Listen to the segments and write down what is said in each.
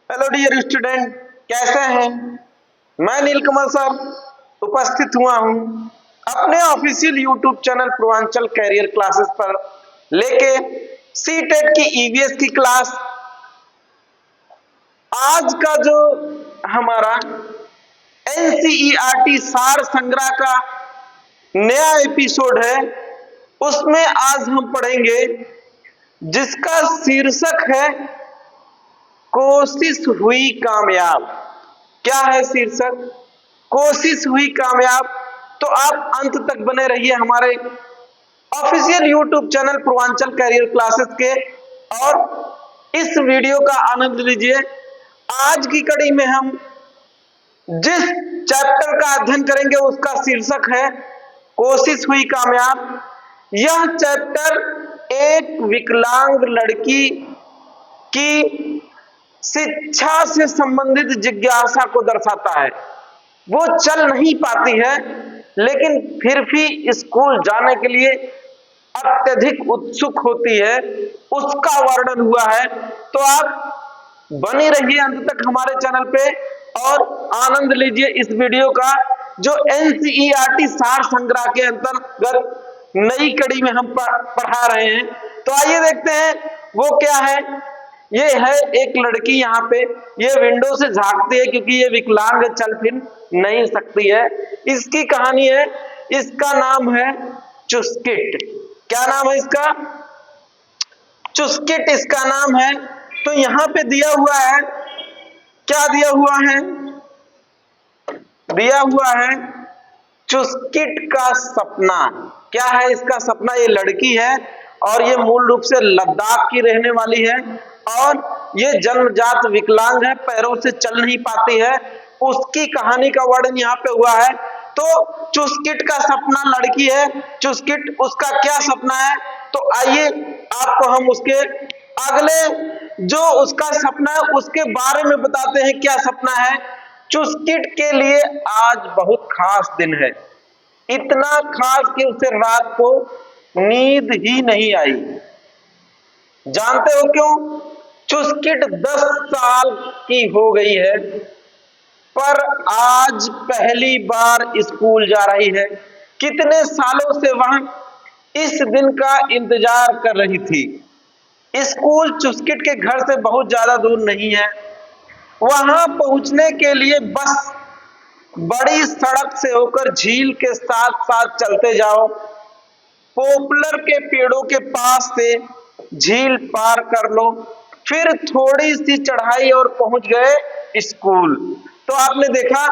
Hello dear student, कैसे हैं? मैं नीलकमल सर उपस्थित हुआ हूं अपने official YouTube channel Purvanchal career classes पर लेके सीटेट की ईवीएस की क्लास। आज का जो हमारा एनसीईआरटी सार संग्रह का नया एपिसोड है, उसमें आज हम पढ़ेंगे जिसका शीर्षक है कोशिश हुई कामयाब। क्या है शीर्षक? कोशिश हुई कामयाब। तो आप अंत तक बने रहिए हमारे official YouTube channel Purvanchal career classes के और इस वीडियो का आनंद लीजिए। आज की कड़ी में हम जिस चैप्टर का अध्ययन करेंगे उसका शीर्षक है कोशिश हुई कामयाब। यह चैप्टर एक विकलांग लड़की की शिक्षा से संबंधित जिज्ञासा को दर्शाता है। वो चल नहीं पाती है लेकिन फिर भी स्कूल जाने के लिए अत्यधिक उत्सुक होती है, उसका वर्णन हुआ है। तो आप बने रहिए अंत तक हमारे चैनल पे और आनंद लीजिए इस वीडियो का, जो एनसीईआरटी सार संग्रह के अंतर्गत नई कड़ी में हम पढ़ा रहे हैं। तो आइए देखते हैं वो क्या है। ये है एक लड़की, यहाँ पे ये विंडो से झांकती है क्योंकि ये विकलांग चल फिर नहीं सकती है। इसकी कहानी है, इसका नाम है चुस्किट। क्या नाम है इसका? चुस्किट इसका नाम है। तो यहाँ पे दिया हुआ है, क्या दिया हुआ है? दिया हुआ है चुस्किट का सपना। क्या है इसका सपना? ये लड़की है और ये मूल रूप से लद्दाख की रहने वाली है और ये जन्मजात विकलांग है, पैरों से चल नहीं पाती है। उसकी कहानी का वर्णन यहाँ पे हुआ है। तो चुस्किट का सपना, लड़की है चुस्किट, उसका क्या सपना है? तो आइए आपको हम उसके अगले जो उसका सपना है उसके बारे में बताते हैं। क्या सपना है? चुस्किट के लिए आज बहुत खास दिन है, इतना खास कि उसे रात को नींद ही नहीं आई। जानते हो क्यों? चुस्किट 10 साल की हो गई है पर आज पहली बार स्कूल जा रही है। कितने सालों से वह इस दिन का इंतजार कर रही थी। स्कूल चुस्किट के घर से बहुत ज्यादा दूर नहीं है। वहां पहुंचने के लिए बस बड़ी सड़क से होकर झील के साथ साथ चलते जाओ। पोपलर के पेड़ों के पास से झील पार कर लो, फिर थोड़ी सी चढ़ाई और पहुंच गए स्कूल। तो आपने देखा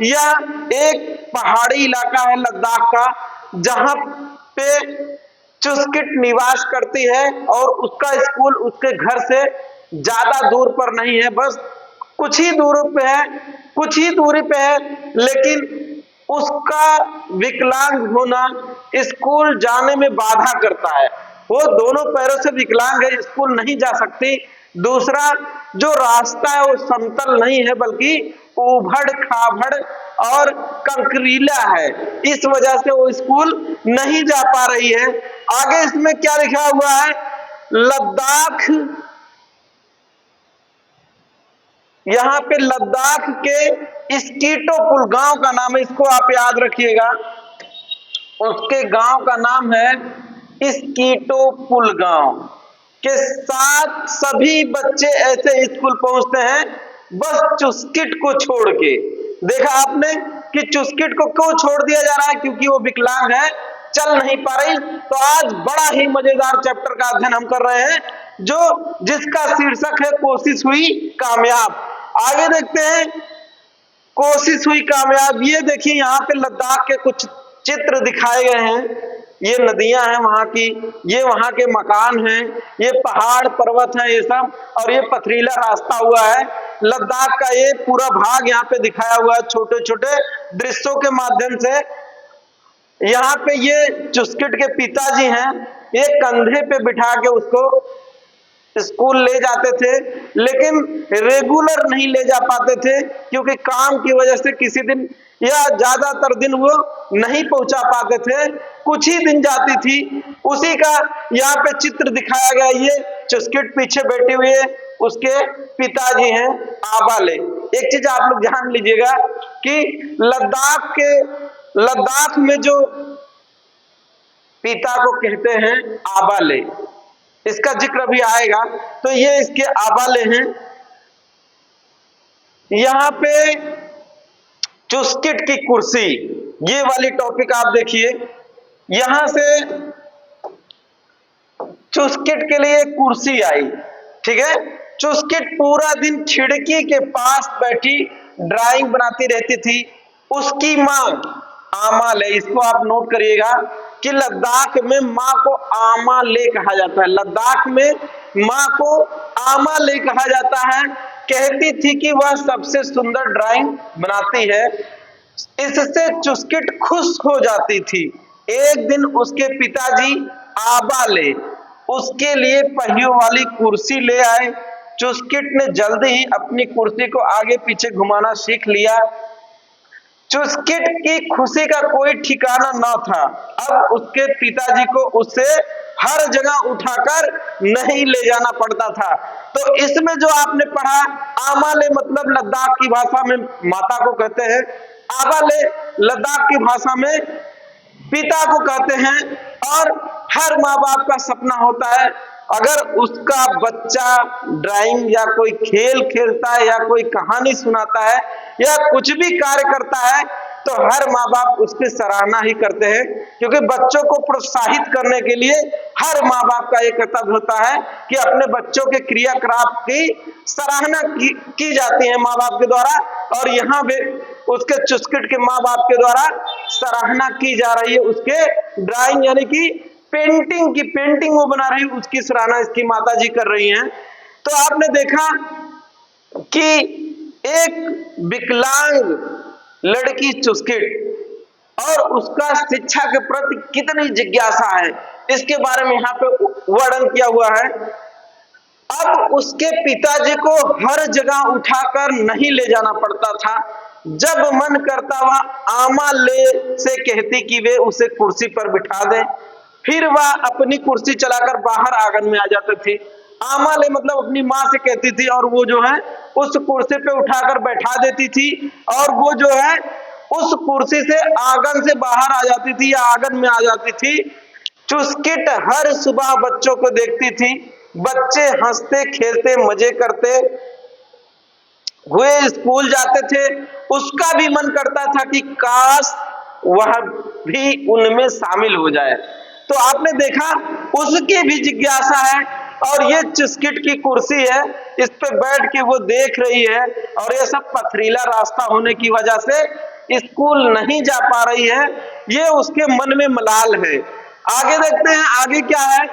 यह एक पहाड़ी इलाका है लद्दाख का, जहां पे चुस्किट निवास करती है और उसका स्कूल उसके घर से ज्यादा दूर पर नहीं है, बस कुछ ही दूर पे है, कुछ ही दूरी पे है। लेकिन उसका विकलांग होना स्कूल जाने में बाधा करता है। वो दोनों पैरों से विकलांग है, स्कूल नहीं जा सकती। दूसरा जो रास्ता है वो समतल नहीं है बल्कि उबड़ खाबड़ और कंकरीला है, इस वजह से वो स्कूल नहीं जा पा रही है। आगे इसमें क्या लिखा हुआ है? लद्दाख, यहाँ पे लद्दाख के स्कीटोपुल गांव का नाम है, इसको आप याद रखिएगा। उसके गांव का नाम है स्कीटोपुल गांव। के साथ सभी बच्चे ऐसे स्कूल पहुंचते हैं बस चुस्किट को छोड़ के। देखा आपने कि चुस्किट को क्यों छोड़ दिया जा रहा है? क्योंकि वो विकलांग है, चल नहीं पा रही। तो आज बड़ा ही मजेदार चैप्टर का अध्ययन हम कर रहे हैं जिसका शीर्षक है कोशिश हुई कामयाब। आगे देखते हैं कोशिश हुई कामयाब। ये देखिए यहाँ पे लद्दाख के कुछ चित्र दिखाए गए हैं। ये नदियां हैं वहां की, ये वहां के मकान हैं, ये पहाड़ पर्वत हैं ये सब, और ये पथरीला रास्ता हुआ है। लद्दाख का ये पूरा भाग यहाँ पे दिखाया हुआ है छोटे छोटे दृश्यों के माध्यम से। यहाँ पे ये चुस्किट के पिताजी हैं, ये कंधे पे बिठा के उसको स्कूल ले जाते थे, लेकिन रेगुलर नहीं ले जा पाते थे क्योंकि काम की वजह से किसी दिन या ज्यादातर दिन वो नहीं पहुंचा पाते थे, कुछ ही दिन जाती थी। उसी का यहाँ पे चित्र दिखाया गया। ये चुस्किट पीछे बैठी हुई है, उसके पिताजी हैं आबाले। एक चीज आप लोग ध्यान लीजिएगा कि लद्दाख में जो पिता को कहते हैं आबाले, इसका जिक्र भी आएगा, तो ये इसके आबाले हैं। यहां पे चुस्किट की कुर्सी, ये वाली टॉपिक आप देखिए। यहां से चुस्किट के लिए कुर्सी आई, ठीक है। चुस्किट पूरा दिन खिड़की के पास बैठी ड्राइंग बनाती रहती थी। उसकी मां आमाले, इसको आप नोट करिएगा कि लद्दाख में मां को आमाले कहा जाता है। लद्दाख में मां को आमाले कहा जाता है। कहती थी कि वह सबसे सुंदर ड्राइंग बनाती है। इससे चुस्किट खुश हो जाती थी। एक दिन उसके पिताजी आबाले उसके लिए पहियों वाली कुर्सी ले आए। चुस्किट ने जल्दी ही अपनी कुर्सी को आगे पीछे घुमाना सीख लिया। चुस्किट की खुशी का कोई ठिकाना न था। अब उसके पिताजी को उसे हर जगह उठाकर नहीं ले जाना पड़ता था। तो इसमें जो आपने पढ़ा, आमाले मतलब लद्दाख की भाषा में माता को कहते हैं, आबाले लद्दाख की भाषा में पिता को कहते हैं। और हर माँ बाप का सपना होता है अगर उसका बच्चा ड्राइंग या कोई खेल खेलता है या कोई कहानी सुनाता है या कुछ भी कार्य करता है तो हर माँ बाप उसकी सराहना ही करते हैं, क्योंकि बच्चों को प्रोत्साहित करने के लिए हर माँ बाप का एक कर्तव्य होता है कि अपने बच्चों के क्रियाकलाप की सराहना की जाती है माँ बाप के द्वारा। और यहाँ पे उसके चुस्किट के माँ बाप के द्वारा सराहना की जा रही है। उसके ड्राइंग यानी कि पेंटिंग वो बना रही है, उसकी सराहना इसकी माता जी कर रही हैं। तो आपने देखा कि एक विकलांग लड़की चुस्किट और उसका शिक्षा के प्रति कितनी जिज्ञासा है, इसके बारे में यहाँ पे वर्णन किया हुआ है। अब उसके पिताजी को हर जगह उठाकर नहीं ले जाना पड़ता था। जब मन करता वह आमाले से कहती कि वे उसे कुर्सी पर बिठा दें, फिर वह अपनी कुर्सी चलाकर बाहर आंगन में आ जाते थे। आमाले मतलब अपनी माँ से कहती थी और वो जो है उस कुर्सी पे उठाकर बैठा देती थी और वो जो है उस कुर्सी से आंगन से बाहर आ जाती थी या आंगन में आ जाती थी। चुस्किट हर सुबह बच्चों को देखती थी। बच्चे हंसते खेलते मजे करते हुए स्कूल जाते थे। उसका भी मन करता था कि काश वह भी उनमें शामिल हो जाए। तो आपने देखा उसकी भी जिज्ञासा है और ये चुस्किट की कुर्सी है, इस पे बैठ के वो देख रही है। और ये सब पथरीला रास्ता होने की वजह से स्कूल नहीं जा पा रही है, ये उसके मन में मलाल है। आगे देखते हैं आगे क्या है।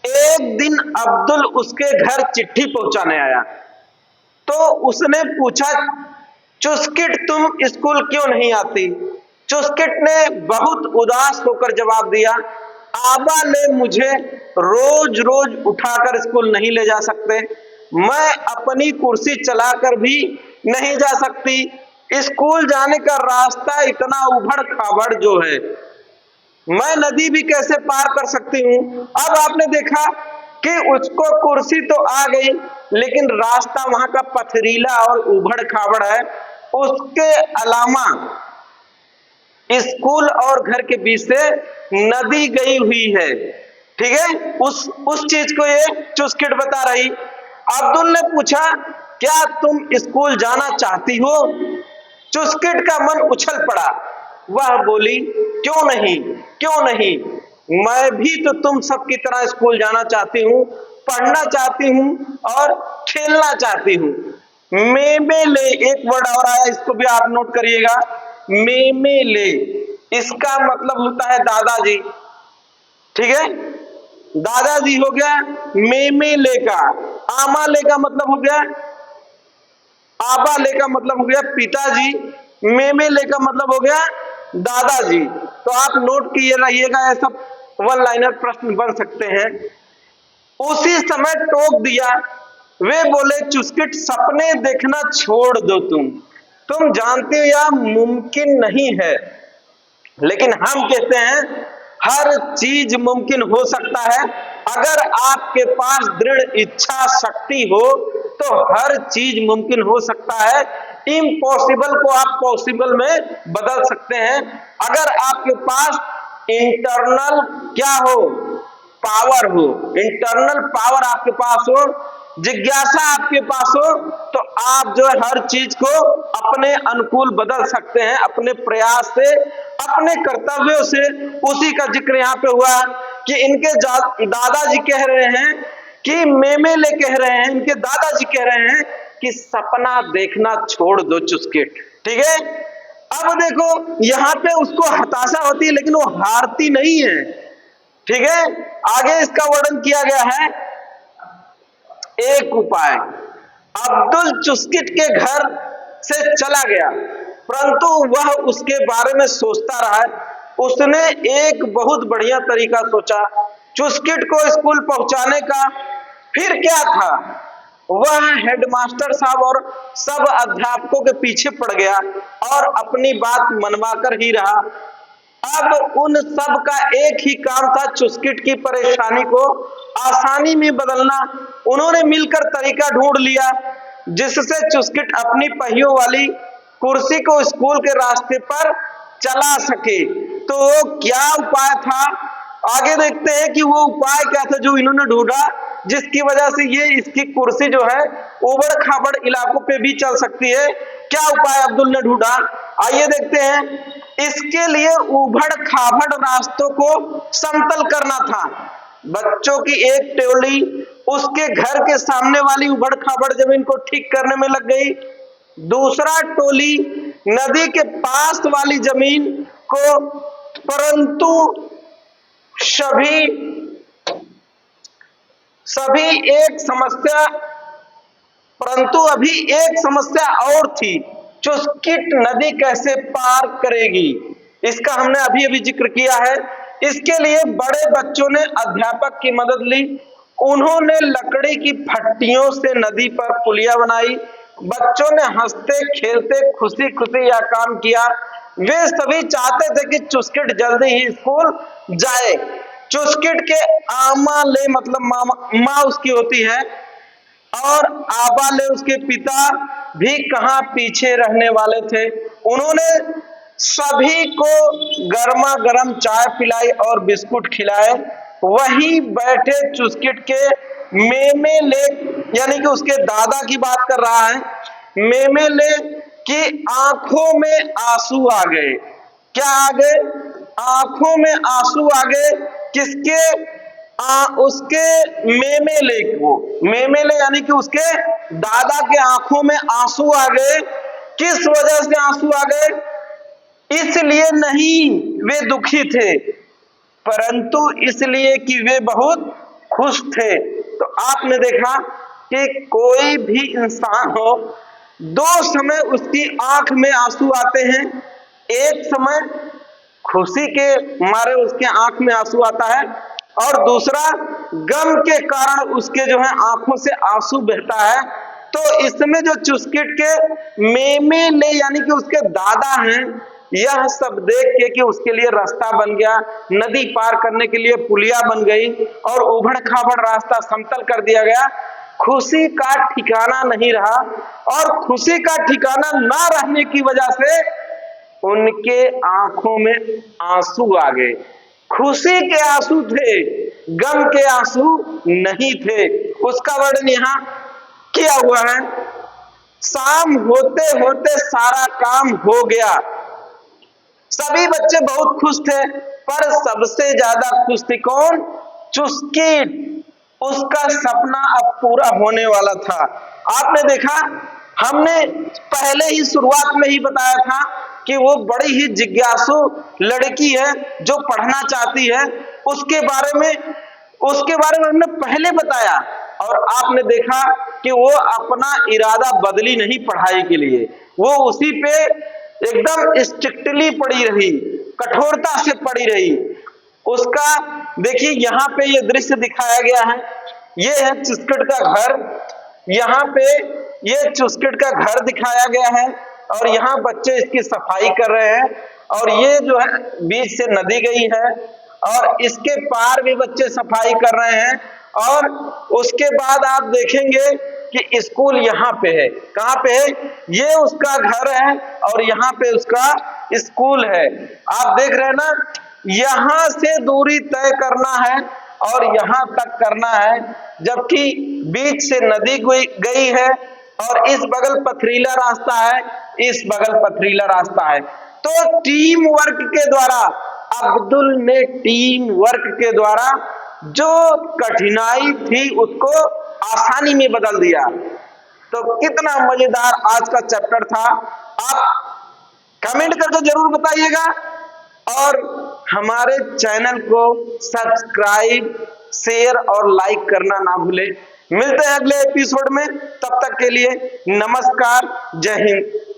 एक दिन अब्दुल उसके घर चिट्ठी पहुंचाने आया तो उसने पूछा, चुस्किट तुम स्कूल क्यों नहीं आती? चुस्किट ने बहुत उदास होकर जवाब दिया, आबा ने मुझे रोज रोज उठाकर स्कूल नहीं ले जा सकते, मैं अपनी कुर्सी चलाकर भी नहीं जा सकती, स्कूल जाने का रास्ता इतना उबड़ खाबड़ जो है, मैं नदी भी कैसे पार कर सकती हूँ। अब आपने देखा कि उसको कुर्सी तो आ गई लेकिन रास्ता वहां का पथरीला और उबड़ खाबड़ है। उसके अलावा स्कूल और घर के बीच से नदी गई हुई है, ठीक है। उस चीज को ये चुस्किट बता रही। अब्दुल ने पूछा, क्या तुम स्कूल जाना चाहती हो? चुस्किट का मन उछल पड़ा। वह बोली, क्यों नहीं, क्यों नहीं, मैं भी तो तुम सबकी तरह स्कूल जाना चाहती हूँ, पढ़ना चाहती हूँ और खेलना चाहती हूँ। मेमेले, एक वर्ड और आया, इसको भी आप नोट करिएगा। मेमेले, इसका मतलब होता है दादाजी, ठीक है। दादाजी हो गया मेमेले का। आमाले का मतलब हो गया, आबाले का मतलब हो गया पिताजी, मेमेले का मतलब हो गया दादाजी। तो आप नोट किए रहिएगा, ऐसा वन लाइनर प्रश्न बन सकते हैं। उसी समय टोक दिया। वे बोले, चुस्किट सपने देखना छोड़ दो, तुम जानते हो यह मुमकिन नहीं है। लेकिन हम कहते हैं हर चीज मुमकिन हो सकता है। अगर आपके पास दृढ़ इच्छा शक्ति हो तो हर चीज मुमकिन हो सकता है। इम्पॉसिबल को आप पॉसिबल में बदल सकते हैं। अगर आपके पास इंटरनल क्या हो, पावर हो, इंटरनल पावर आपके पास हो, जिज्ञासा आपके पास हो, तो आप जो है हर चीज को अपने अनुकूल बदल सकते हैं, अपने प्रयास से, अपने कर्तव्यों से। उसी का जिक्र यहाँ पे हुआ कि इनके दादाजी कह रहे हैं कि मेमेले कह रहे हैं, इनके दादाजी कह रहे हैं कि सपना देखना छोड़ दो चुस्किट। ठीक है, अब देखो यहाँ पे उसको हताशा होती है लेकिन वो हारती नहीं है। ठीक है, आगे इसका वर्णन किया गया है। एक उपाय, अब्दुल चुस्किट के घर से चला गया, परंतु वह उसके बारे में सोचता रहा। उसने एक बहुत बढ़िया तरीका सोचा चुस्किट को स्कूल पहुंचाने का। फिर क्या था, वह हेडमास्टर साहब और सब अध्यापकों के पीछे पड़ गया और अपनी बात मनवाकर ही रहा। अब उन सब का एक ही काम था, चुस्किट की परेशानी को आसानी में बदलना। उन्होंने मिलकर तरीका ढूंढ लिया जिससे चुस्किट अपनी पहियों वाली कुर्सी को स्कूल के रास्ते पर चला सके। तो वो क्या उपाय था, आगे देखते हैं कि वो उपाय क्या था जो इन्होंने ढूंढा, जिसकी वजह से ये इसकी कुर्सी जो है उबड़ खाबड़ इलाकों पे भी चल सकती है। क्या उपाय अब्दुल ने ढूंढा, आइए देखते हैं। इसके लिए उबड़ खाबड़ रास्तों को समतल करना था। बच्चों की एक टोली उसके घर के सामने वाली उबड़ खाबड़ जमीन को ठीक करने में लग गई। दूसरा टोली नदी के पास वाली जमीन को, परंतु अभी एक समस्या और थी, चुस्किट नदी कैसे पार करेगी। इसका हमने अभी अभी जिक्र किया है। इसके लिए बड़े बच्चों ने अध्यापक की मदद ली। उन्होंने लकड़ी की फट्टियों से नदी पर पुलिया बनाई। बच्चों ने हंसते खेलते खुशी खुशी यह काम किया। वे सभी चाहते थे कि चुस्किट जल्दी ही स्कूल जाए। चुस्किट के आमाले मतलब माँ उसकी होती है, और आबाले उसके पिता भी कहां पीछे रहने वाले थे। उन्होंने सभी को गर्मा गर्म चाय पिलाई और बिस्कुट खिलाए। वहीं बैठे चुस्किट के मेमेले, यानी कि उसके दादा की बात कर रहा है, मेमेले की आंखों में आंसू आ गए। क्या आ गए, आंखों में आंसू आ गए। किसके, उसके मेमेले को, मेमेले यानी कि उसके दादा के आंखों में आंसू आ गए। किस वजह से आंसू आ गए, इसलिए नहीं वे दुखी थे, परंतु इसलिए कि वे बहुत खुश थे। तो आपने देखा कि कोई भी इंसान हो, दो समय उसकी आंख में आंसू आते हैं। एक समय खुशी के मारे उसके आंख में आंसू आता है, और दूसरा गम के कारण उसके जो है आंखों से आंसू बहता है। तो इसमें जो चुस्किट के मेमेले यानी कि उसके दादा हैं, यह सब देख के कि उसके लिए रास्ता बन गया, नदी पार करने के लिए पुलिया बन गई और उबड़ खाबड़ रास्ता समतल कर दिया गया, खुशी का ठिकाना नहीं रहा। और खुशी का ठिकाना ना रहने की वजह से उनके आंखों में आंसू आ गए। खुशी के आंसू थे, गम के आंसू नहीं थे। उसका वर्णन यहाँ किया हुआ है। शाम होते होते सारा काम हो गया। सभी बच्चे बहुत खुश थे, पर सबसे ज्यादा खुश थी कौन, चुस्किट। उसका सपना अब पूरा होने वाला था। आपने देखा, हमने पहले ही शुरुआत में ही बताया था कि वो बड़ी ही जिज्ञासु लड़की है जो पढ़ना चाहती है। उसके बारे में हमने पहले बताया, और आपने देखा कि वो अपना इरादा बदली नहीं पढ़ाई के लिए। वो उसी पे एकदम स्ट्रिक्टली पड़ी रही, कठोरता से पड़ी रही। उसका देखिए यहाँ पे ये दृश्य दिखाया गया है। ये है चुसकिट का घर। यहाँ पे ये चुसकिट का घर दिखाया गया है और यहाँ बच्चे इसकी सफाई कर रहे हैं। और ये जो है बीच से नदी गई है और इसके पार भी बच्चे सफाई कर रहे हैं। और उसके बाद आप देखेंगे कि स्कूल यहाँ पे है। कहाँ पे है? ये उसका घर है और यहाँ पे उसका स्कूल है। आप देख रहे हैं ना, यहाँ से दूरी तय करना है और यहाँ तक करना है, जबकि बीच से नदी गई है और इस बगल पथरीला रास्ता है, इस बगल पथरीला रास्ता है। तो टीम वर्क के द्वारा, अब्दुल ने टीम वर्क के द्वारा जो कठिनाई थी उसको आसानी में बदल दिया। तो कितना मजेदार आज का चैप्टर था। आप कमेंट करके जरूर बताइएगा और हमारे चैनल को सब्सक्राइब, शेयर और लाइक करना ना भूलें। मिलते हैं अगले एपिसोड में, तब तक के लिए नमस्कार, जय हिंद।